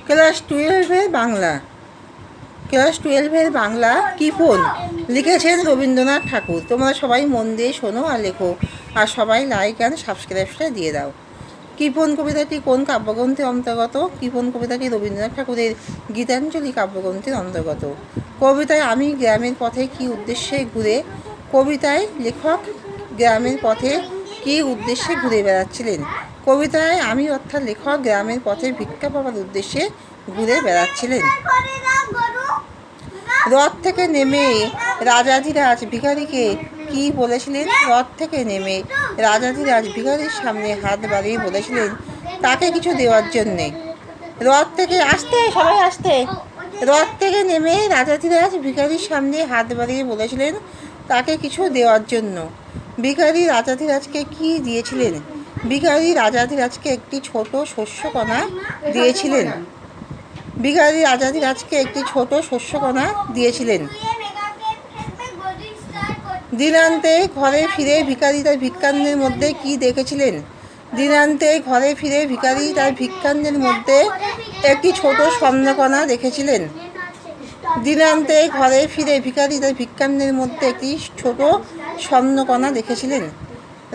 Class 12-এর Bangla কৃপণ লিখেছেন রবীন্দ্রনাথ ঠাকুর। তোমরা সবাই মন দিয়ে শোনো আর লেখো, আর সবাই লাইক অ্যান্ড সাবস্ক্রাইবটা দিয়ে দাও। কৃপণ কবিতাটি কোন কাব্যগ্রন্থের অন্তর্গত? কৃপণ কবিতাটি রবীন্দ্রনাথ ঠাকুরের গীতাঞ্জলি কাব্যগ্রন্থের অন্তর্গত। কবিতায় আমি গ্রামের পথে কী উদ্দেশ্যে ঘুরে কবিতায় লেখক গ্রামের পথে কী উদ্দেশ্যে ঘুরে বেড়াচ্ছিলেন? কবিতায় আমি অর্থাৎ লেখক গ্রামের পথে ভিক্ষা পাওয়ার উদ্দেশ্যে ঘুরে বেড়াচ্ছিলেন। রথ থেকে নেমে রাজাধিরাজ ভিখারিকে কি বলেছিলেন? রথ থেকে নেমে রাজাধিরাজ ভিখারির সামনে হাত বাড়িয়ে বলেছিলেন তাকে কিছু দেওয়ার জন্যে। রথ থেকে নেমে রাজাধিরাজ ভিখারির সামনে হাত বাড়িয়ে বলেছিলেন তাকে কিছু দেওয়ার জন্য। ভিখারি রাজাধিরাজকে কি দিয়েছিলেন? ভিখারি রাজাধিরাজকে একটি ছোট শস্যকণা দিয়েছিলেন। দিনান্তে ঘরে ফিরে ভিখারি তার ভিক্ষান্নের মধ্যে কি দেখেছিলেন? একটি ছোট স্বর্ণকণা দেখেছিলেন।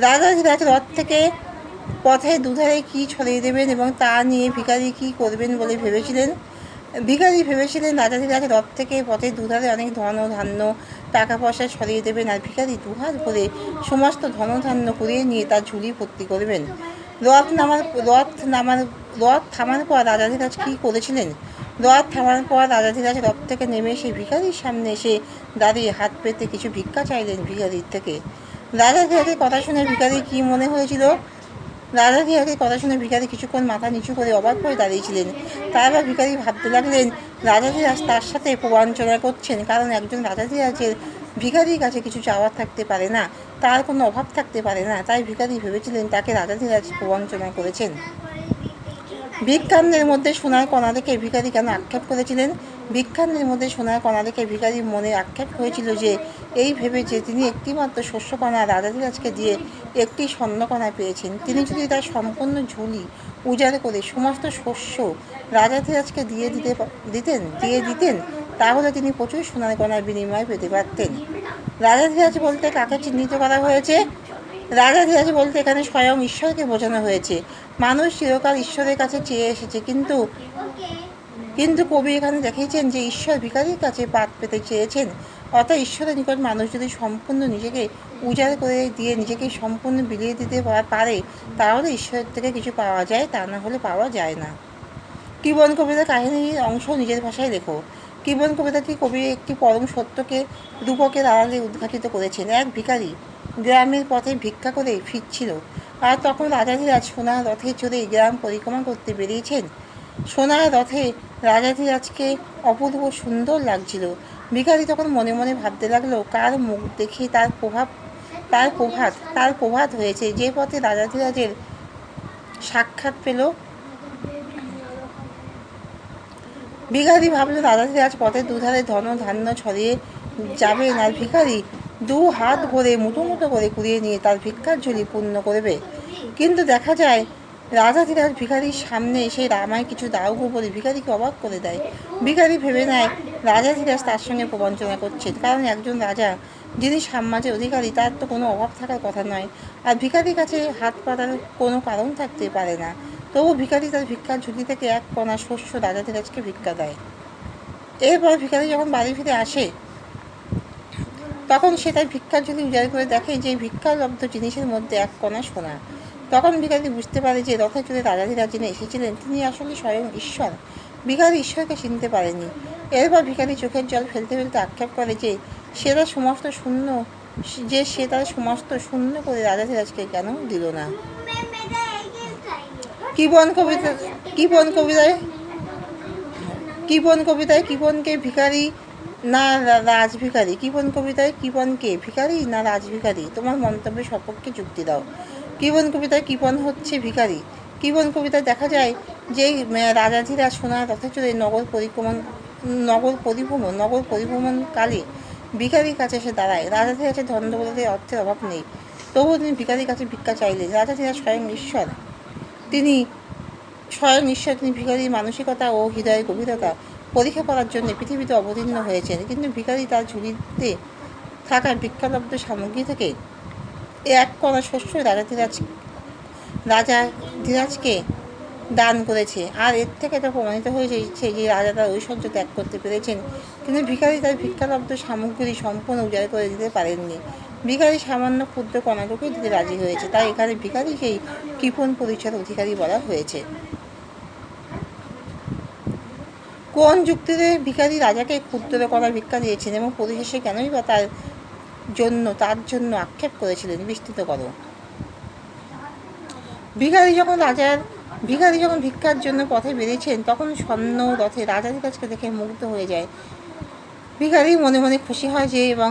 রাজাধিরাজ রথ থেকে পথে দুধারে কি ছড়িয়ে দেবেন এবং তা নিয়ে ভিখারি কি করবেন বলে ভেবেছিলেন? ভিখারি ভেবেছিলেন রাজাধিরাজ রথ থেকে পথে দুধারে অনেক ধন ও ধান্য টাকা পয়সা ছড়িয়ে দেবেন, আর ভিখারি দুহাত ভরে সমস্ত ধনধান্য কুড়িয়ে নিয়ে তার ঝুলি ভর্তি করবেন। রথ থামার পর রাজাধিরাজ কী করেছিলেন? রথ থেকে নেমে এসে ভিখারির সামনে এসে দাঁড়িয়ে হাত পেতে কিছু ভিক্ষা চাইলেন ভিখারির থেকে। রাজাধিরাজের কথা শুনে ভিখারি কী মনে হয়েছিল? রাজাধিরাজের কথা শুনে ভিখারি কিছুক্ষণ মাথা নিচু করে অবাক হয়ে দাঁড়িয়েছিলেন। তারপর ভিখারি ভাবতে লাগলেন রাজাধিরাজ তার সাথে প্রবঞ্চনা করছেন, কারণ একজন রাজাধিরাজের ভিখারির কাছে কিছু চাওয়ার থাকতে পারে না, তার কোনো অভাব থাকতে পারে না। তাই ভিখারি ভেবেছিলেন তাকে রাজাধিরাজ প্রবঞ্চনা করেছেন। ভিক্ষান্নের মধ্যে সোনার কণা দেখে ভিখারি কেন আক্ষেপ করেছিলেন? ভিক্ষান্নের মধ্যে সোনার কণা দেখে ভিখারির মনে আক্ষেপ হয়েছিল যে এই ভেবে যে তিনি একটিমাত্র শস্যকণা রাজাধিরাজকে দিয়ে একটি স্বর্ণকণা পেয়েছেন, তিনি যদি তার সম্পূর্ণ ঝুলি উজাড় করে সমস্ত শস্য রাজাধিরাজকে দিয়ে দিতেন তাহলে তিনি প্রচুর সোনার কণার বিনিময় পেতে পারতেন। রাজাধিরাজ বলতে কাকে চিহ্নিত করা হয়েছে? রাজাধিরাজ বলতে এখানে স্বয়ং ঈশ্বরকে বোঝানো হয়েছে। মানুষ চিরকাল ঈশ্বরের কাছে চেয়ে এসেছে, কিন্তু কবি এখানে দেখিয়েছেন যে ঈশ্বর ভিখারির কাছে পাত পেতে চেয়েছেন। অর্থাৎ ঈশ্বরের নিকট মানুষ যদি সম্পূর্ণ নিজেকে উজাড় করে দিয়ে নিজেকে সম্পূর্ণ বিলিয়ে দিতে পারে তাহলে ঈশ্বরের থেকে কিছু পাওয়া যায়, তা না হলে পাওয়া যায় না। কৃপণ কবিতার কাহিনীর অংশ নিজের ভাষায় লেখো। কৃপণ কবিতাটি কবি একটি পরম সত্যকে রূপকের আড়ালে উদ্ঘাটিত করেছেন। এক ভিখারি গ্রামের পথে ভিক্ষা করে ফিরছিল, আর তখন রাজাধিরাজ সোনার রথে চড়ে গ্রাম পরিক্রমা করতে বেরিয়েছেন। সোনার রথে রাজাধিরাজকে অপূর্ব সুন্দর লাগছিল। ভিখারি তখন মনে মনে ভাবতে লাগলো কার মুখ দেখে তার প্রভাত হয়েছে, যে পথে রাজাধিরাজের সাক্ষাৎ পেল। ভিখারি ভাবল রাজাধিরাজ পথের দুধারে ধন ধান্য ছড়িয়ে যাবেন, আর ভিখারি দু হাত ভরে মুঠো মুঠো করে কুড়িয়ে নিয়ে তার ভিক্ষার ঝুলি পূর্ণ করবে। কিন্তু দেখা যায় রাজাধিরাজ ভিখারির সামনে এসে আমায় কিছু দাও গো বলে ভিখারিকে অবাক করে দেয়। ভিখারি ভেবে নেয় রাজাধিরাজ তার সঙ্গে প্রবঞ্চনা করছেন, কারণ একজন রাজা যিনি সাম্রাজ্যের অধিকারী তার তো কোনো অভাব থাকার কথা নয়, আর ভিখারির কাছে হাত পাতার কোনো কারণ থাকতে পারে না। তবু ভিখারি তার ভিক্ষার ঝুলি থেকে এক কণা শস্য রাজাধিরাজকে ভিক্ষা দেয়। এরপর ভিখারি যখন বাড়ি ফিরে আসে তখন সে তার ভিক্ষার ঝুলি উজাড় করে দেখে যে ভিক্ষালব্ধ জিনিসের মধ্যে এক কণা সোনা। তখন ভিখারি বুঝতে পারে যে রথে চড়ে রাজাধিরাজ যিনি এসেছিলেন তিনি আসলে স্বয়ং ঈশ্বর। ভিখারি ঈশ্বরকে চিনতে পারেনি। এরপর ভিখারি চোখের জল ফেলতে ফেলতে আক্ষেপ করে যে সে তার সমস্ত শূন্য করে রাজাধিরাজকে কেন দিল না। কৃপণ কবিতায় কৃপণকে ভিখারি না রাজভিখারি? কৃপণ কবিতায় কৃপণকে ভিখারি না রাজভিখারি? তোমার মন্তব্যের সপক্ষে যুক্তি দাও। কৃপণ কবিতায় কৃপণ হচ্ছে ভিখারি। কৃপণ কবিতায় দেখা যায় যে রাজাধিরাজ সোনার রথে চড়ে নগর পরিভ্রমণকালে ভিখারির কাছে এসে দাঁড়ায়। রাজাধিরাজের ধন দৌলতে অর্থের অভাব নেই, তবুও তিনি ভিখারির কাছে ভিক্ষা চাইলেন। রাজাধিরাজ স্বয়ং ঈশ্বর, তিনি স্বয়ং ঈশ্বর তিনি ভিখারির মানসিকতা ও হৃদয়ের গভীরতা পরীক্ষা করার জন্য পৃথিবীতে অবতীর্ণ হয়েছেন। কিন্তু ভিখারি তার ঝুলিতে থাকা ভিক্ষালব্ধ সামগ্রী থেকে এক কণা শস্য রাজা ধীরাজকে দান করেছে, আর এর থেকে এটা প্রমাণিত হয়েছে যে রাজা তার ঐশ্বর্য ত্যাগ করতে পেরেছেন, কিন্তু ভিখারি তার ভিক্ষালব্ধ সামগ্রী সম্পূর্ণ উজাড় করে দিতে পারেননি। ভিখারি সামান্য ক্ষুদ্র কণাটুকুই দিতে রাজি হয়েছে, তাই এখানে ভিখারিকেই কৃপণ পরিচয়ের অধিকারী বলা হয়েছে। কোন যুক্তিতে ভিখারি রাজাকে ক্ষুদ্র কণা ভিক্ষা দিয়েছেন এবং পরিশেষে কেনই বা তার জন্য আক্ষেপ করেছিলেন? বিস্তৃত করো। ভিখারি যখন ভিক্ষার জন্য পথে বেরিয়েছেন, তখন স্বর্ণ রথে রাজাধিরাজকে দেখে মুগ্ধ হয়ে যায়। ভিখারি মনে মনে খুশি হয় যে, এবং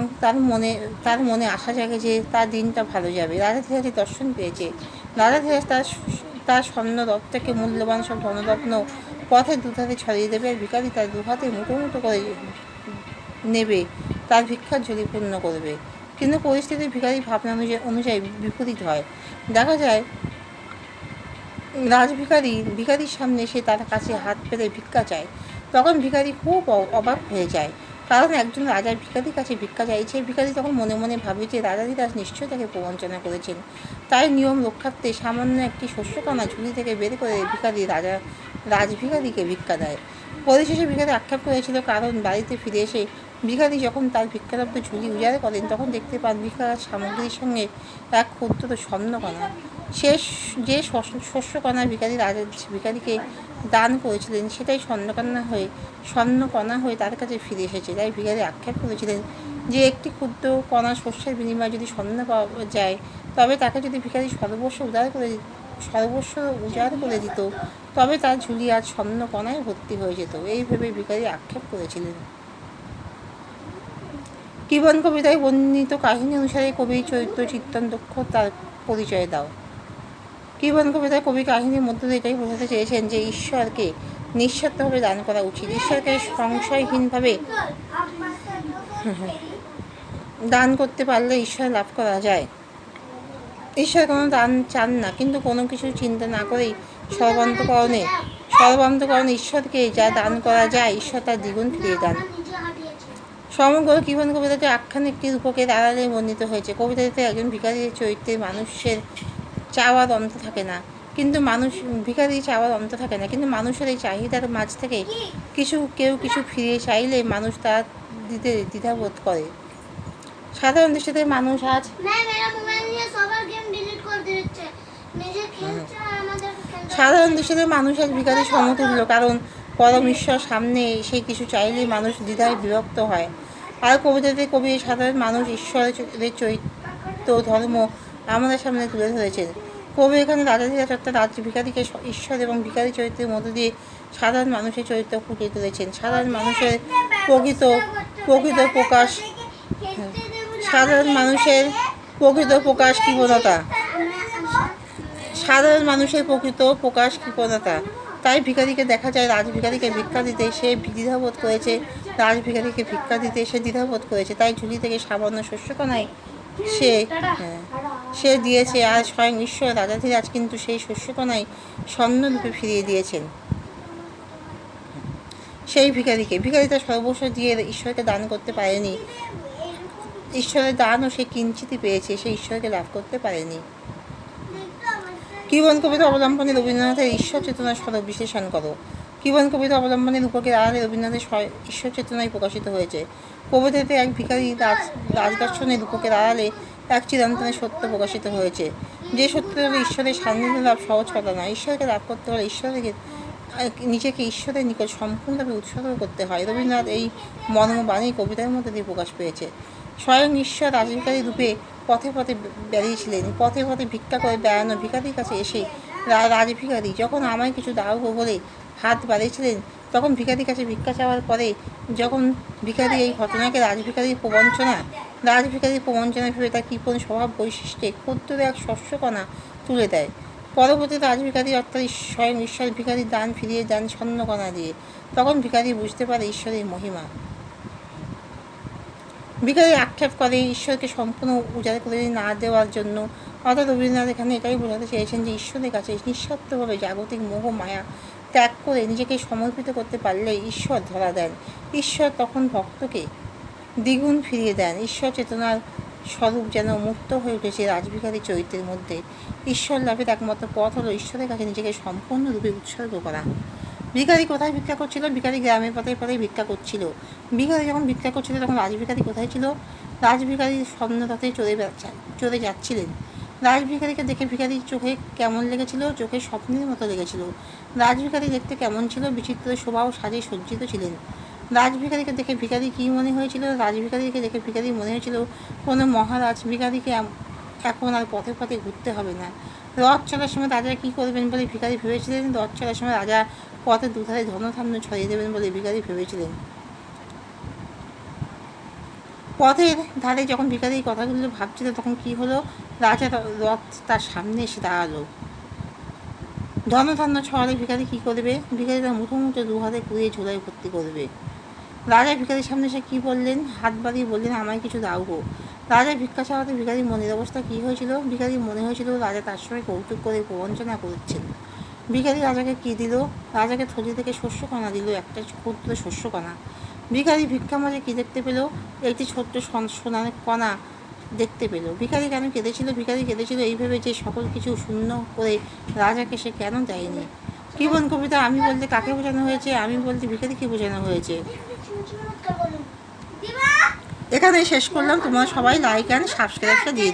তার মনে আশা জাগে যে তার দিনটা ভালো যাবে। রাজাধিরাজের দর্শন পেয়েছে। রাজাধিরাজ তার স্বর্ণ রথ থেকে মূল্যবান সব ধনরত্ন পথের দুধারে ছড়িয়ে দেবে, আর ভিখারি তার দুহাতে মুঠো মুঠো করে নেবে, তার ভিক্ষার ঝুলি পূর্ণ করবে। কিন্তু পরিস্থিতি ভিখারির ভাবনা অনুযায়ী বিপরীত হয়। দেখা যায় ভিখারির সামনে সে তার কাছে হাত পেতে ভিক্ষা চায়। তখন ভিখারি খুব অবাক হয়ে যায়, কারণ একজন রাজা ভিখারির কাছে ভিক্ষা চাইছে। ভিখারি তখন মনে মনে ভাবে যে রাজাধিরাজ নিশ্চয়ই তাকে প্রবঞ্চনা করেছেন। তাই নিয়ম রক্ষার্থে সামান্য একটি শস্যকণা ঝুলি থেকে বের করে রাজভিখারিকে ভিক্ষা দেয়। পরিশেষে ভিখারি আক্ষেপ করেছিল, কারণ বাড়িতে ফিরে এসে ভিখারি যখন তার ভিক্ষালব্ধ ঝুলি উজাড় করেন, তখন দেখতে পান ভিক্ষার সামগ্রীর সঙ্গে এক ক্ষুদ্র স্বর্ণকণা। যে শস্যকণা ভিখারিকে দান করেছিলেন, সেটাই স্বর্ণকণা হয়ে তার কাছে ফিরে এসেছে। তাই ভিখারি আক্ষেপ করেছিলেন যে একটি ক্ষুদ্র কণা শস্যের বিনিময়ে যদি স্বর্ণ পাওয়া যায়, তবে তাকে যদি ভিখারি সর্বস্ব উজাড় করে দিত, তবে তার ঝুলি আজ স্বর্ণকণায় ভর্তি হয়ে যেত। এই ভেবে ভিখারি আক্ষেপ করেছিলেন। কৃপণ কবিতায় বর্ণিত কাহিনী অনুসারে কবির চরিত্র চিত্তন দক্ষতার পরিচয় দাও। কৃপণ কবিতায় কবি কাহিনীর মধ্যে দিয়ে এটাই বোঝাতে চেয়েছেন যে ঈশ্বরকে নিঃস্বার্থভাবে দান করা উচিত। ঈশ্বরকে সংশয়হীনভাবে দান করতে পারলে ঈশ্বর লাভ করা যায়। ঈশ্বর কোনো দান চান না, কিন্তু কোনো কিছু চিন্তা না করেই সর্বান্তকরণে ঈশ্বরকে যা দান করা যায়, ঈশ্বর তার দ্বিগুণ ফিরিয়ে দেন। সমগ্র কৃপণ কবিতাতে আখ্যান একটি রূপকের আড়ালে বর্ণিত হয়েছে। কবিতাটিতে একজন ভিখারির চরিত্রে মানুষের চাওয়ার অন্ত থাকে না, কিন্তু মানুষের এই চাহিদার মাঝ থেকে কেউ কিছু ফিরিয়ে চাইলে মানুষ তা দিতে দ্বিধাবোধ করে। সাধারণ দৃষ্টিতে মানুষ আজ ভিখারির সমতুল্য, কারণ পরম ঈশ্বর সামনে সে কিছু চাইলেই মানুষ দ্বিধায় বিভক্ত হয়। আর কবিতাতে কবি সাধারণ মানুষ ঈশ্বরের চরিত্র ধর্ম আমাদের সামনে তুলে ধরেছেন। কবি এখানে রাজাধিরাজ অর্থাৎ ভিখারিকে ঈশ্বর এবং ভিখারি চরিত্রের মধ্য দিয়ে সাধারণ মানুষের চরিত্র ফুটিয়ে তুলেছেন। সাধারণ মানুষের প্রকৃত প্রকাশ কৃপণতা। তাই ভিখারিকে দেখা যায় রাজভিখারিকে ভিক্ষা দিতে সে দ্বিধাবোধ করেছে। তাই ঝুলি থেকে সামান্য শস্যকণাই সে দিয়েছে, আর স্বয়ং ঈশ্বর রাজাধিরাজ কিন্তু সেই শস্যকণাই স্বর্ণরূপে ফিরিয়ে দিয়েছেন সেই ভিখারি তার সর্বস্ব দিয়ে ঈশ্বরকে দান করতে পারেনি। ঈশ্বরের দানও সে কিঞ্চিতই পেয়েছে, সে ঈশ্বরকে লাভ করতে পারেনি। কৃপণ কবিতা অবলম্বনে রবীন্দ্রনাথের ঈশ্বর চেতনার স্বরূপ বিশ্লেষণ করো। কৃপণ কবিতা অবলম্বনে রূপকের আড়ালে রবীন্দ্রনাথের ঈশ্বর চেতনায় প্রকাশিত হয়েছে। কবিতাতে এক ভিখারি রাজদর্শনের রূপকের আড়ালে এক চিরন্তনের সত্য প্রকাশিত হয়েছে। যে সত্য হলো ঈশ্বরের সান্নিধ্য লাভ সহজ কথা নয়। ঈশ্বরকে লাভ করতে হলে নিজেকে ঈশ্বরের নিকট সম্পূর্ণভাবে উৎসর্গ করতে হয়। রবীন্দ্রনাথ এই মর্মবাণী কবিতার মধ্যে দিয়ে প্রকাশ পেয়েছে। স্বয়ং ঈশ্বর রাজভিখারী রূপে পথে পথে বেরিয়েছিলেন। পথে পথে ভিক্ষা করে বেড়ানো ভিখারির কাছে এসে রাজভিখারি যখন আমায় কিছু দাও বলে হাত বাড়িয়েছিলেন, তখন ভিখারির কাছে ভিক্ষা চাওয়ার পরে যখন ভিখারি এই ঘটনাকে রাজভিখারির প্রবঞ্চনা ভেবে তার কৃপণ স্বভাব বৈশিষ্ট্যে ক্ষুদ্র এক শস্যকণা তুলে দেয়। পরবর্তীতে রাজভিখারি অর্থাৎ স্বয়ং ঈশ্বর ভিখারির দান ফিরিয়ে দেন স্বর্ণকণা দিয়ে। তখন ভিখারি বুঝতে পারে ঈশ্বরের মহিমা। ভিখারি আক্ষেপ করে ঈশ্বরকে সম্পূর্ণ উজাড় করে না দেওয়ার জন্য। অর্থাৎ রবীন্দ্রনাথ এখানে এটাই বোঝাতে চেয়েছেন যে ঈশ্বরের কাছে নিঃস্বার্থভাবে জাগতিক মোহ মায়া ত্যাগ করে নিজেকে সমর্পিত করতে পারলে ঈশ্বর ধরা দেন। ঈশ্বর তখন ভক্তকে দ্বিগুণ ফিরিয়ে দেন। ঈশ্বর চেতনার স্বরূপ যেন মুক্ত হয়ে উঠেছে রাজভিখারী চরিত্রের মধ্যে। ঈশ্বর লাভের একমাত্র পথ হলো ঈশ্বরের কাছে নিজেকে সম্পূর্ণরূপে উৎসর্গ করা। ভিখারি কোথায় ভিক্ষা করছিল? ভিখারি গ্রামের পথে পথে ভিক্ষা করছিল। ভিখারি যখন ভিক্ষা করছিল তখন রাজভিখারি কোথায় ছিল? রাজভিখারি স্বর্ণরথে চড়ে যাচ্ছিলেন। রাজভিখারিকে দেখে ভিখারির চোখে কেমন লেগেছিল? চোখে স্বপ্নের মতো লেগেছিল। রাজভিখারি দেখতে কেমন ছিল? বিচিত্র শোভা ও সাজে সজ্জিত ছিলেন। রাজভিখারিকে দেখে ভিখারি কী মনে হয়েছিল? রাজভিখারিকে দেখে ভিখারি মনে হয়েছিল কোনো মহারাজ। ভিখারিকে এখন আর পথে পথে ঘুরতে হবে না। রথ চলার সময় রাজা কী করবেন বলে ভিখারি ভেবেছিলেন? রথ চলার সময় রাজা পথে দুধারে ধনধান্য ছড়িয়ে দেবেন বলে ভিখারি ভেবেছিলেন। পথের ধারে যখন ভিখারি এই কথাগুলো ভাবছিল তখন কি হলো? রাজা রথ তার সামনে এসে দাঁড়ালো। ধনধান্য ছড়ালে ভিখারি কী করবে? ভিখারি তার মুঠো মুঠো দুহাতে কুড়িয়ে ঝোলায় ভর্তি করবে। রাজা ভিখারির সামনে এসে কী বললেন? হাত বাড়িয়ে বললেন, আমায় কিছু দাও গো। রাজা ভিক্ষা চাওয়াতে ভিখারির মনের অবস্থা কী হয়েছিল? ভিখারির মনে হয়েছিল রাজা তার সঙ্গে কৌতুক করে প্রবঞ্চনা করছেন। ভিখারি রাজাকে কী দিল? রাজাকে থলি থেকে শস্যকণা দিল, একটা ক্ষুদ্র শস্যকণা। ভিখারি ভিক্ষা মাঝে কী দেখতে পেল? একটি ছোট্ট সোনার কণা দেখতে পেল। ভিখারি কেন কেঁদেছিল? ভিখারি কেঁদেছিল এই ভেবে যে সকল কিছু শূন্য করে রাজাকে সে কেন দেয়নি। কীবন কবিতা আমি বলতে কাকে বোঝানো হয়েছে? আমি বলতে ভিখারিকে বোঝানো হয়েছে। এখানেই শেষ করলাম। তোমরা সবাই লাইক অ্যান্ড সাবস্ক্রাইবটা দিয়ে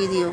দিও।